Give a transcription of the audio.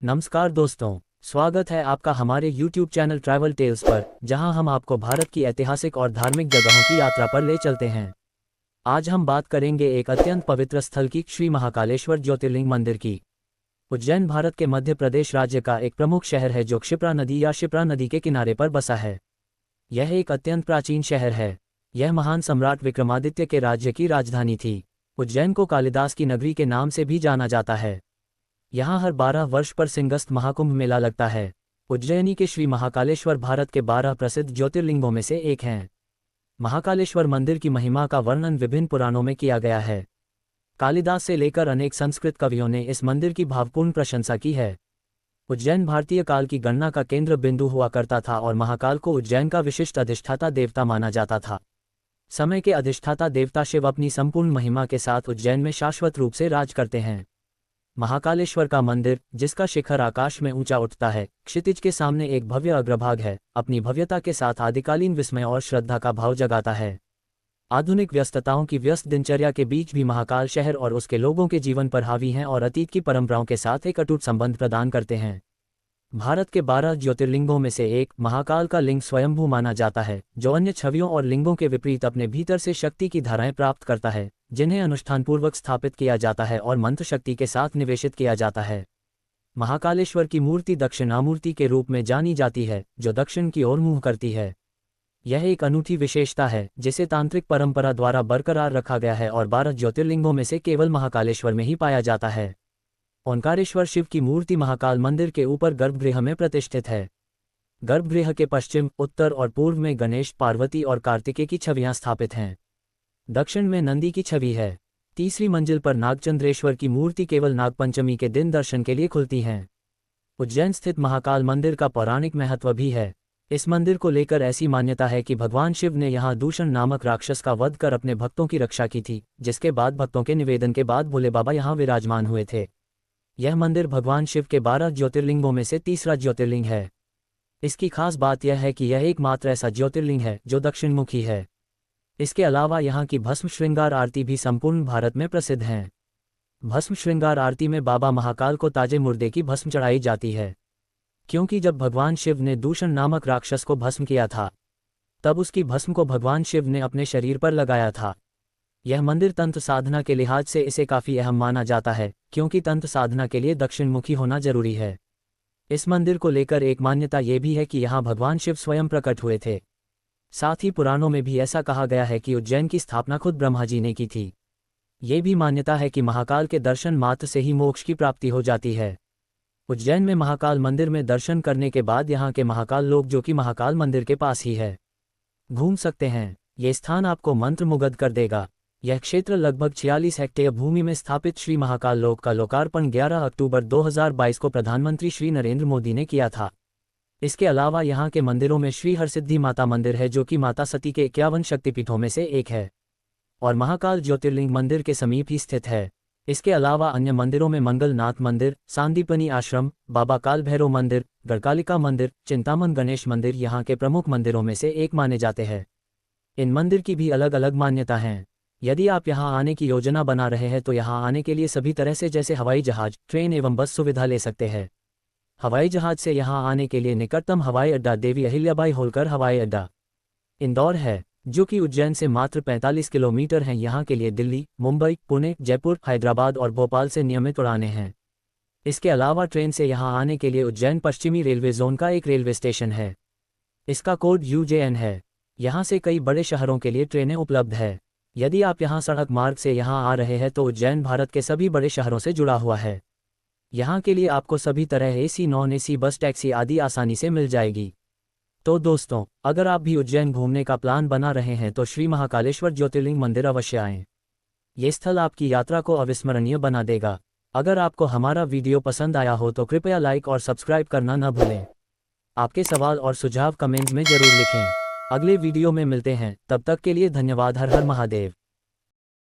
नमस्कार दोस्तों, स्वागत है आपका हमारे YouTube चैनल ट्रैवल टेल्स पर, जहां हम आपको भारत की ऐतिहासिक और धार्मिक जगहों की यात्रा पर ले चलते हैं। आज हम बात करेंगे एक अत्यंत पवित्र स्थल की, श्री महाकालेश्वर ज्योतिर्लिंग मंदिर की। उज्जैन भारत के मध्य प्रदेश राज्य का एक प्रमुख शहर है जो क्षिप्रा नदी या शिप्रा नदी के किनारे पर बसा है। यह एक अत्यंत प्राचीन शहर है। यह महान सम्राट विक्रमादित्य के राज्य की राजधानी थी। उज्जैन को कालिदास की नगरी के नाम से भी जाना जाता है। यहाँ हर 12 वर्ष पर सिंगस्त महाकुंभ मेला लगता है। उज्जैनी के श्री महाकालेश्वर भारत के 12 प्रसिद्ध ज्योतिर्लिंगों में से एक हैं। महाकालेश्वर मंदिर की महिमा का वर्णन विभिन्न पुराणों में किया गया है। कालिदास से लेकर अनेक संस्कृत कवियों ने इस मंदिर की भावपूर्ण प्रशंसा की है। उज्जैन भारतीय काल की गणना का केंद्र बिंदु हुआ करता था और महाकाल को उज्जैन का विशिष्ट अधिष्ठाता देवता माना जाता था। समय के अधिष्ठाता देवता शिव अपनी संपूर्ण महिमा के साथ उज्जैन में शाश्वत रूप से राज करते हैं। महाकालेश्वर का मंदिर, जिसका शिखर आकाश में ऊंचा उठता है, क्षितिज के सामने एक भव्य अग्रभाग है, अपनी भव्यता के साथ आदिकालीन विस्मय और श्रद्धा का भाव जगाता है। आधुनिक व्यस्तताओं की व्यस्त दिनचर्या के बीच भी महाकाल शहर और उसके लोगों के जीवन पर हावी हैं और अतीत की परंपराओं के साथ एक अटूट संबंध प्रदान करते हैं। भारत के 12 ज्योतिर्लिंगों में से एक, महाकाल का लिंग स्वयंभू माना जाता है, जो अन्य छवियों और लिंगों के विपरीत अपने भीतर से शक्ति की धाराएं प्राप्त करता है, जिन्हें अनुष्ठानपूर्वक स्थापित किया जाता है और मंत्र शक्ति के साथ निवेशित किया जाता है। महाकालेश्वर की मूर्ति दक्षिणामूर्ति के रूप में जानी जाती है, जो दक्षिण की ओर मुंह करती है। यह एक अनूठी विशेषता है जिसे तांत्रिक परंपरा द्वारा बरकरार रखा गया है और 12 ज्योतिर्लिंगों में से केवल महाकालेश्वर में ही पाया जाता है। ओंकारेश्वर शिव की मूर्ति महाकाल मंदिर के ऊपर गर्भगृह में प्रतिष्ठित है। गर्भगृह के पश्चिम, उत्तर और पूर्व में गणेश, पार्वती और कार्तिकेय की छवियां स्थापित हैं। दक्षिण में नंदी की छवि है। तीसरी मंजिल पर नागचंद्रेश्वर की मूर्ति केवल नागपंचमी के दिन दर्शन के लिए खुलती हैं। उज्जैन स्थित महाकाल मंदिर का पौराणिक महत्व भी है। इस मंदिर को लेकर ऐसी मान्यता है कि भगवान शिव ने यहाँ दूषण नामक राक्षस का वध कर अपने भक्तों की रक्षा की थी, जिसके बाद भक्तों के निवेदन के बाद भोले बाबा यहाँ विराजमान हुए थे। यह मंदिर भगवान शिव के 12 ज्योतिर्लिंगों में से तीसरा ज्योतिर्लिंग है। इसकी खास बात यह है कि यह एकमात्र ऐसा ज्योतिर्लिंग है जो दक्षिणमुखी है। इसके अलावा यहाँ की भस्म श्रृंगार आरती भी संपूर्ण भारत में प्रसिद्ध हैं। भस्म श्रृंगार आरती में बाबा महाकाल को ताजे मुर्दे की भस्म चढ़ाई जाती है, क्योंकि जब भगवान शिव ने दूषण नामक राक्षस को भस्म किया था, तब उसकी भस्म को भगवान शिव ने अपने शरीर पर लगाया था। यह मंदिर तंत्र साधना के लिहाज से इसे काफ़ी अहम माना जाता है, क्योंकि तंत्र साधना के लिए दक्षिणमुखी होना जरूरी है। इस मंदिर को लेकर एक मान्यता ये भी है कि यहाँ भगवान शिव स्वयं प्रकट हुए थे। साथ ही पुराणों में भी ऐसा कहा गया है कि उज्जैन की स्थापना खुद ब्रह्मा जी ने की थी। ये भी मान्यता है कि महाकाल के दर्शन मात्र से ही मोक्ष की प्राप्ति हो जाती है। उज्जैन में महाकाल मंदिर में दर्शन करने के बाद यहाँ के महाकाल लोक, जो कि महाकाल मंदिर के पास ही है, घूम सकते हैं। ये स्थान आपको मंत्रमुग्ध कर देगा। यह क्षेत्र लगभग 46 हेक्टेयर भूमि में स्थापित श्री महाकाल लोक का लोकार्पण 11 अक्टूबर 2022 को प्रधानमंत्री श्री नरेंद्र मोदी ने किया था। इसके अलावा यहाँ के मंदिरों में श्री हरसिद्धि माता मंदिर है, जो कि माता सती के 51 शक्तिपीठों में से एक है और महाकाल ज्योतिर्लिंग मंदिर के समीप ही स्थित है। इसके अलावा अन्य मंदिरों में मंगलनाथ मंदिर, सांदीपनी आश्रम, बाबा काल भैरव मंदिर, गढ़कालिका मंदिर, चिंतामन गणेश मंदिर यहाँ के प्रमुख मंदिरों में से एक माने जाते हैं। इन मंदिर की भी अलग अलग मान्यता हैं। यदि आप यहाँ आने की योजना बना रहे हैं तो यहाँ आने के लिए सभी तरह से, जैसे हवाई जहाज, ट्रेन एवं बस सुविधा ले सकते हैं। हवाई जहाज से यहाँ आने के लिए निकटतम हवाई अड्डा देवी अहिल्याबाई होलकर हवाई अड्डा, इंदौर है, जो कि उज्जैन से मात्र 45 किलोमीटर हैं। यहाँ के लिए दिल्ली, मुंबई, पुणे, जयपुर, हैदराबाद और भोपाल से नियमित उड़ानें हैं। इसके अलावा ट्रेन से यहाँ आने के लिए उज्जैन पश्चिमी रेलवे जोन का एक रेलवे स्टेशन है। इसका कोड UJN है। यहाँ से कई बड़े शहरों के लिए ट्रेनें उपलब्ध है। यदि आप यहाँ सड़क मार्ग से यहाँ आ रहे हैं तो उज्जैन भारत के सभी बड़े शहरों से जुड़ा हुआ है। यहाँ के लिए आपको सभी तरह AC, नॉन AC, बस, टैक्सी आदि आसानी से मिल जाएगी। तो दोस्तों, अगर आप भी उज्जैन घूमने का प्लान बना रहे हैं तो श्री महाकालेश्वर ज्योतिर्लिंग मंदिर अवश्य आएं। ये स्थल आपकी यात्रा को अविस्मरणीय बना देगा। अगर आपको हमारा वीडियो पसंद आया हो तो कृपया लाइक और सब्सक्राइब करना न भूलें। आपके सवाल और सुझाव कमेंट में जरूर लिखें। अगले वीडियो में मिलते हैं, तब तक के लिए धन्यवाद। हर हर महादेव।